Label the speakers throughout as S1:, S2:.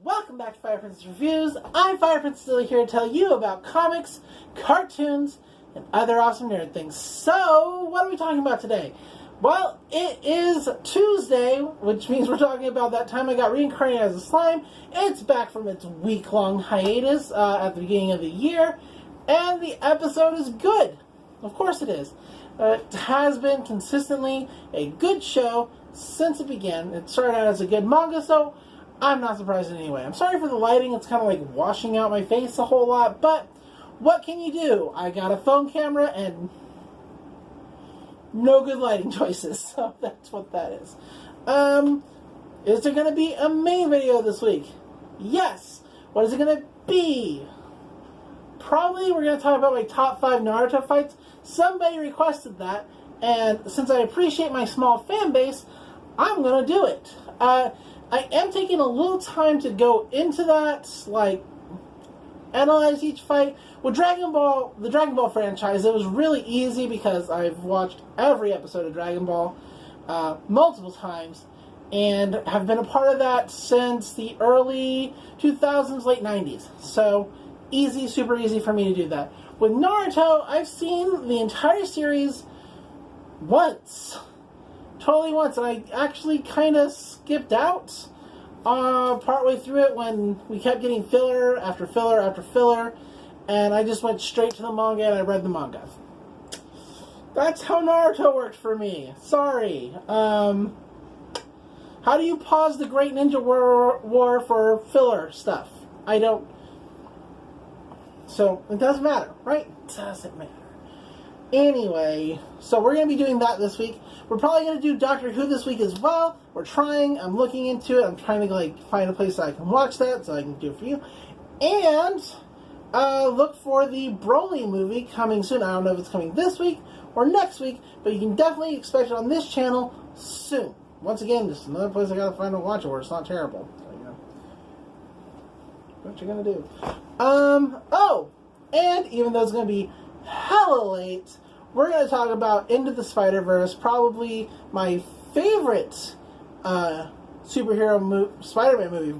S1: Welcome back to Fire Princess Reviews. I'm Fire Princess Lily here to tell you about comics, cartoons, and other awesome nerd things. So, what are we talking about today? Well, it is Tuesday, which means we're talking about that time I got reincarnated as a slime. It's back from its week-long hiatus at the beginning of the year, and the episode is good. Of course it is. It has been consistently a good show since it began. It started out as a good manga, so I'm not surprised in any way. I'm sorry for the lighting. It's kind of like washing out my face a whole lot, but what can you do? I got a phone camera and no good lighting choices, so that's what that is. Is there going to be a main video this week? Yes. What is it going to be? Probably we're going to talk about my top 5 Naruto fights. Somebody requested that, and since I appreciate my small fan base, I'm going to do it. I am taking a little time to go into that, like, analyze each fight. With the Dragon Ball franchise, it was really easy because I've watched every episode of Dragon Ball multiple times, and have been a part of that since the early 2000s, late 90s. So, easy, super easy for me to do that. With Naruto, I've seen the entire series once. Totally once, and I actually kind of skipped out partway through it when we kept getting filler after filler after filler, and I just went straight to the manga and I read the manga. That's how Naruto worked for me. Sorry. How do you pause the Great Ninja War for filler stuff? I don't. So, it doesn't matter, right? It doesn't matter. Anyway, so we're going to be doing that this week. We're probably going to do Doctor Who this week as well. We're trying. I'm looking into it. I'm trying to find a place that I can watch that so I can do it for you. And look for the Broly movie coming soon. I don't know if it's coming this week or next week, but you can definitely expect it on this channel soon. Once again, this is another place I got to find a watch it where it's not terrible. So, you know, what you going to do? Oh, and even though it's going to be hella late, we're going to talk about Into the Spider-Verse, probably my favorite superhero Spider-Man movie.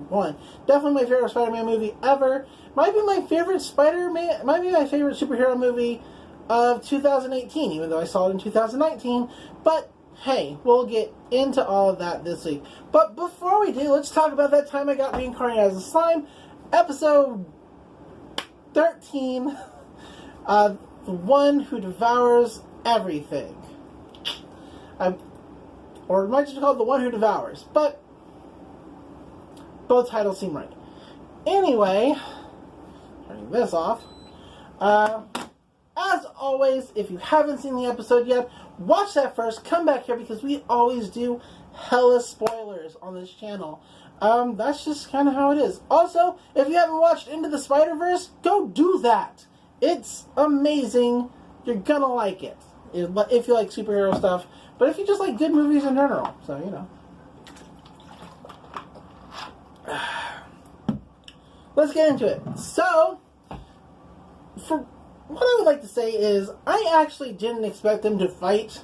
S1: Definitely my favorite Spider-Man movie ever. Might be my favorite superhero movie of 2018, even though I saw it in 2019. But hey, we'll get into all of that this week. But before we do, let's talk about that time I got reincarnated as a slime. Episode 13. The one who devours everything. Or it might just be called The One Who Devours, but both titles seem right. Anyway, turning this off. As always, if you haven't seen the episode yet, watch that first, come back here, because we always do hella spoilers on this channel. That's just kind of how it is. Also, if you haven't watched Into the Spider-Verse, go do that. It's amazing. You're gonna like it. If you like superhero stuff. But if you just like good movies in general. So, you know. Let's get into it. So, for what I would like to say is, I actually didn't expect them to fight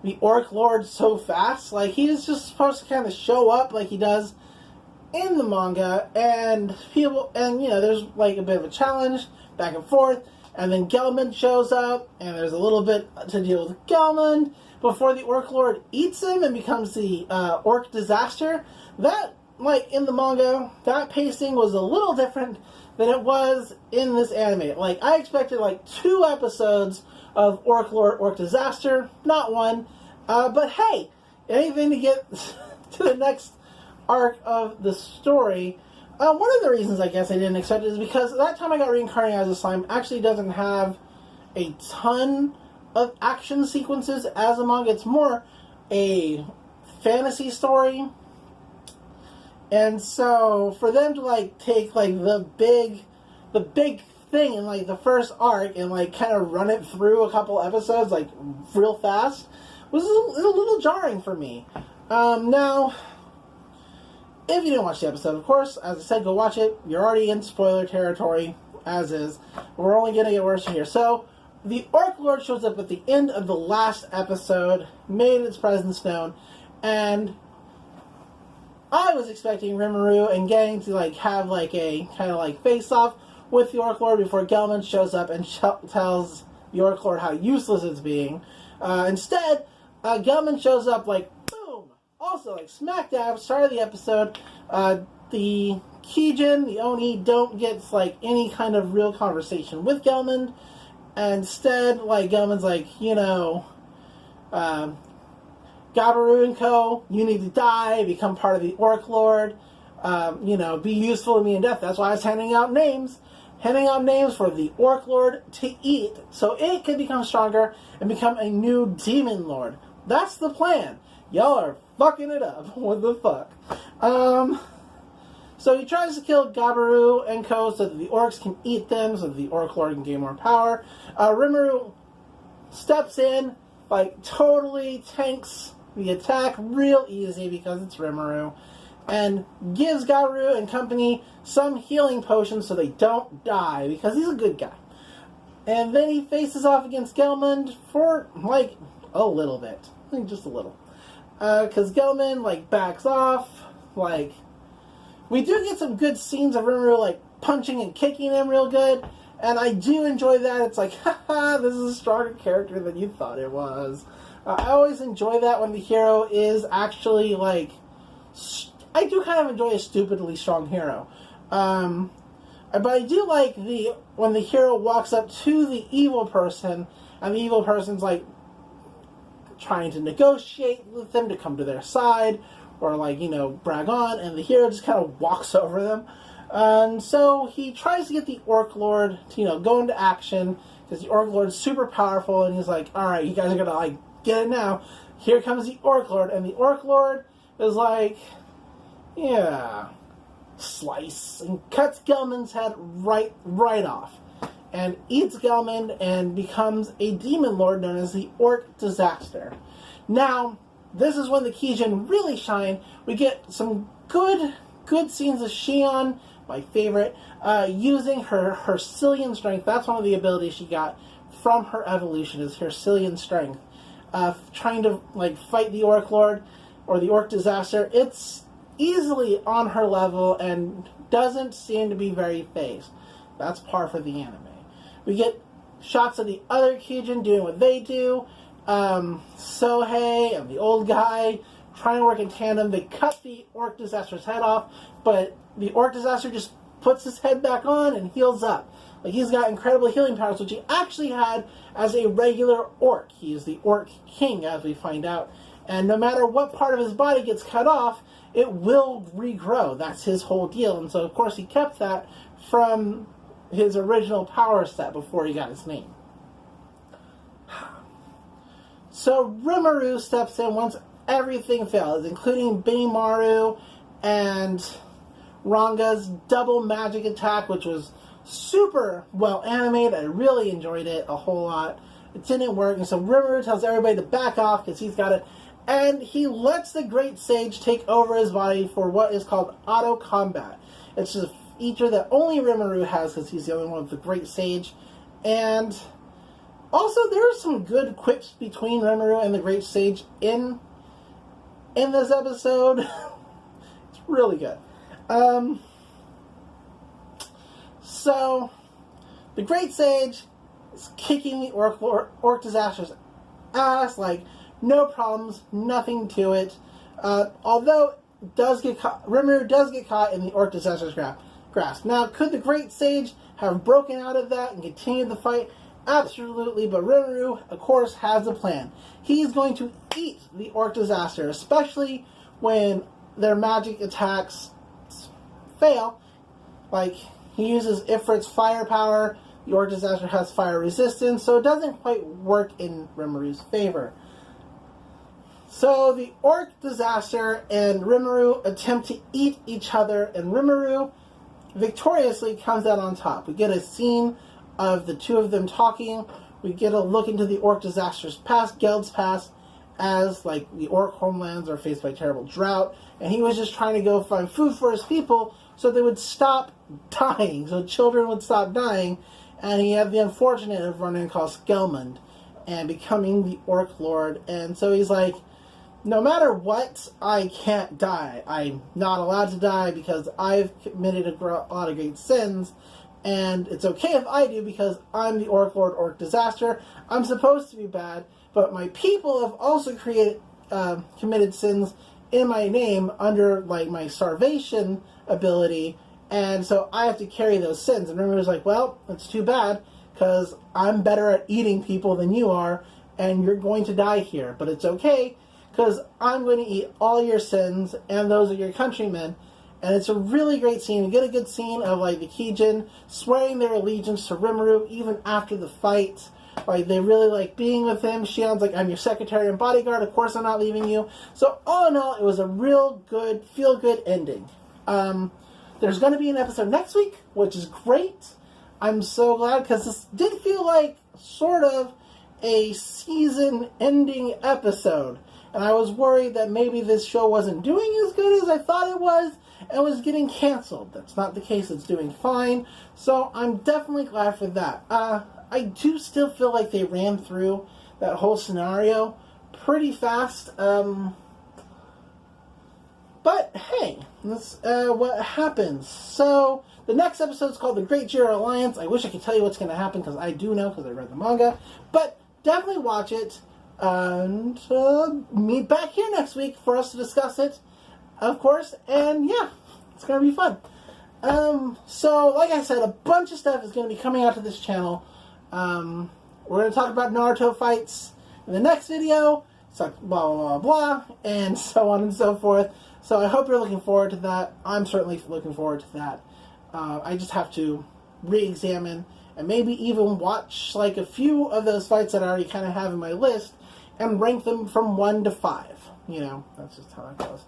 S1: the Orc Lord so fast. Like, he was just supposed to kind of show up like he does in the manga. And people, and you know, there's like a bit of a challenge back and forth, and then Gelman shows up, and there's a little bit to deal with Gelman before the Orc Lord eats him and becomes the Orc Disaster. That, like, in the manga, that pacing was a little different than it was in this anime. Like, I expected, 2 episodes of Orc Lord, Orc Disaster, not 1. But hey, anything to get to the next arc of the story. One of the reasons I guess I didn't expect it is because that time I got reincarnated as a slime actually doesn't have a ton of action sequences as a manga. It's more a fantasy story. And so for them to take the big thing in the first arc and kind of run it through a couple episodes real fast was a little jarring for me. Now, if you didn't watch the episode, of course, as I said, go watch it. You're already in spoiler territory, as is. We're only going to get worse from here. So, the Orc Lord shows up at the end of the last episode, made its presence known, and I was expecting Rimuru and Gang to like have like a kind of like face off with the Orc Lord before Gelman shows up and tells the Orc Lord how useless it's being. Instead, Gelman shows up like boom. Also, like smack dab, start of the episode. The Kijin, the Oni, don't get like any kind of real conversation with Gelman. Instead, like Gelman's like, you know, Gabaru and Co., you need to die, become part of the Orc Lord, you know, be useful to me in death. That's why I was handing out names for the Orc Lord to eat, so it can become stronger and become a new Demon Lord. That's the plan. Y'all are fucking it up. What the fuck? So he tries to kill Gabaru and Co. so that the orcs can eat them, so that the Orc Lord can gain more power. Rimuru steps in, like, totally tanks the attack real easy because it's Rimuru, and gives Gabaru and company some healing potions so they don't die, because he's a good guy. And then he faces off against Gelmund for, like, a little bit. I think just a little. Because Gelmund, like, backs off, like... We do get some good scenes of Rimuru, like, punching and kicking him real good, and I do enjoy that. It's like, haha, this is a stronger character than you thought it was. I always enjoy that when the hero is actually, like... I do kind of enjoy a stupidly strong hero. But I do like when the hero walks up to the evil person, and the evil person's, like, trying to negotiate with them to come to their side, or, like, you know, brag on, and the hero just kind of walks over them. And so he tries to get the Orc Lord to, you know, go into action, because the Orc Lord's super powerful, and he's like, alright, you guys are gonna, like, get it now. Here comes the Orc Lord, and the Orc Lord is like, yeah, slice, and cuts Gelman's head right off, and eats Gelman, and becomes a Demon Lord known as the Orc Disaster. Now, this is when the Kijin really shine. We get some good scenes of Shion, my favorite, using her Hercilian strength. That's one of the abilities she got from her evolution, is Hercilian strength. Trying to, like, fight the Orc Lord, or the Orc Disaster. It's easily on her level, and doesn't seem to be very phased. That's par for the anime. We get shots of the other Kijin doing what they do. Sohei and the old guy trying to work in tandem. They cut the Orc Disaster's head off, but the Orc Disaster just puts his head back on and heals up. Like, he's got incredible healing powers, which he actually had as a regular orc. He is the Orc King, as we find out. And no matter what part of his body gets cut off, it will regrow. That's his whole deal. And so, of course, he kept that from his original power set before he got his name. So Rimuru steps in once everything fails, including Benimaru and Ranga's double magic attack, which was super well animated. I really enjoyed it a whole lot. It didn't work, and so Rimuru tells everybody to back off because he's got it. And he lets the Great Sage take over his body for what is called auto combat. It's just a feature that only Rimuru has because he's the only one with the Great Sage. And also, there are some good quips between Rimuru and the Great Sage in this episode. It's really good. So, the Great Sage is kicking the Orc Disaster's ass, like, no problems, nothing to it. Although, Rimuru does get caught in the Orc Disaster's grasp. Now, could the Great Sage have broken out of that and continued the fight? Absolutely, but Rimuru, of course, has a plan. He's going to eat the Orc Disaster, especially when their magic attacks fail. Like, he uses Ifrit's firepower. The Orc Disaster has fire resistance, so it doesn't quite work in Rimuru's favor. So the Orc Disaster and Rimuru attempt to eat each other, and Rimuru victoriously comes out on top. We get a scene of the two of them talking. We get a look into the Orc Disaster's past, Geld's past, as, like, the Orc homelands are faced by terrible drought, and he was just trying to go find food for his people so they would stop dying, so children would stop dying, and he had the unfortunate of running across Gelmund and becoming the Orc Lord. And so he's like, no matter what, I can't die. I'm not allowed to die because I've committed a lot of great sins, and it's okay if I do because I'm the Orc Lord Orc Disaster. I'm supposed to be bad, but my people have also committed sins in my name under, like, my starvation ability, and so I have to carry those sins. And Rimuru's like, well, it's too bad, because I'm better at eating people than you are, and you're going to die here. But it's okay, because I'm going to eat all your sins, and those of your countrymen. And it's a really great scene. You get a good scene of, like, the Kijin swearing their allegiance to Rimuru even after the fight. Like, they really like being with him. Shion's like, I'm your secretary and bodyguard. Of course I'm not leaving you. So, all in all, it was a real good, feel-good ending. There's going to be an episode next week, which is great. I'm so glad, because this did feel like sort of a season-ending episode. And I was worried that maybe this show wasn't doing as good as I thought it was, and was getting canceled. That's not the case. It's doing fine. So I'm definitely glad for that. I do still feel like they ran through that whole scenario pretty fast. But hey, that's what happens. So the next episode is called The Great Jiro Alliance. I wish I could tell you what's going to happen, because I do know, because I read the manga. But definitely watch it. And meet back here next week for us to discuss it, of course. And yeah, it's going to be fun. So like I said, a bunch of stuff is going to be coming out to this channel. We're going to talk about Naruto fights in the next video. So blah, blah, blah, blah, and so on and so forth. So I hope you're looking forward to that. I'm certainly looking forward to that. I just have to re-examine and maybe even watch like a few of those fights that I already kind of have in my list and rank them from 1 to 5. You know, that's just how it goes.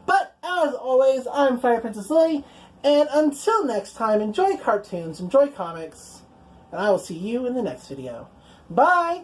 S1: But as always, I'm Fire Princess Lily, and until next time, enjoy cartoons, enjoy comics, and I will see you in the next video. Bye!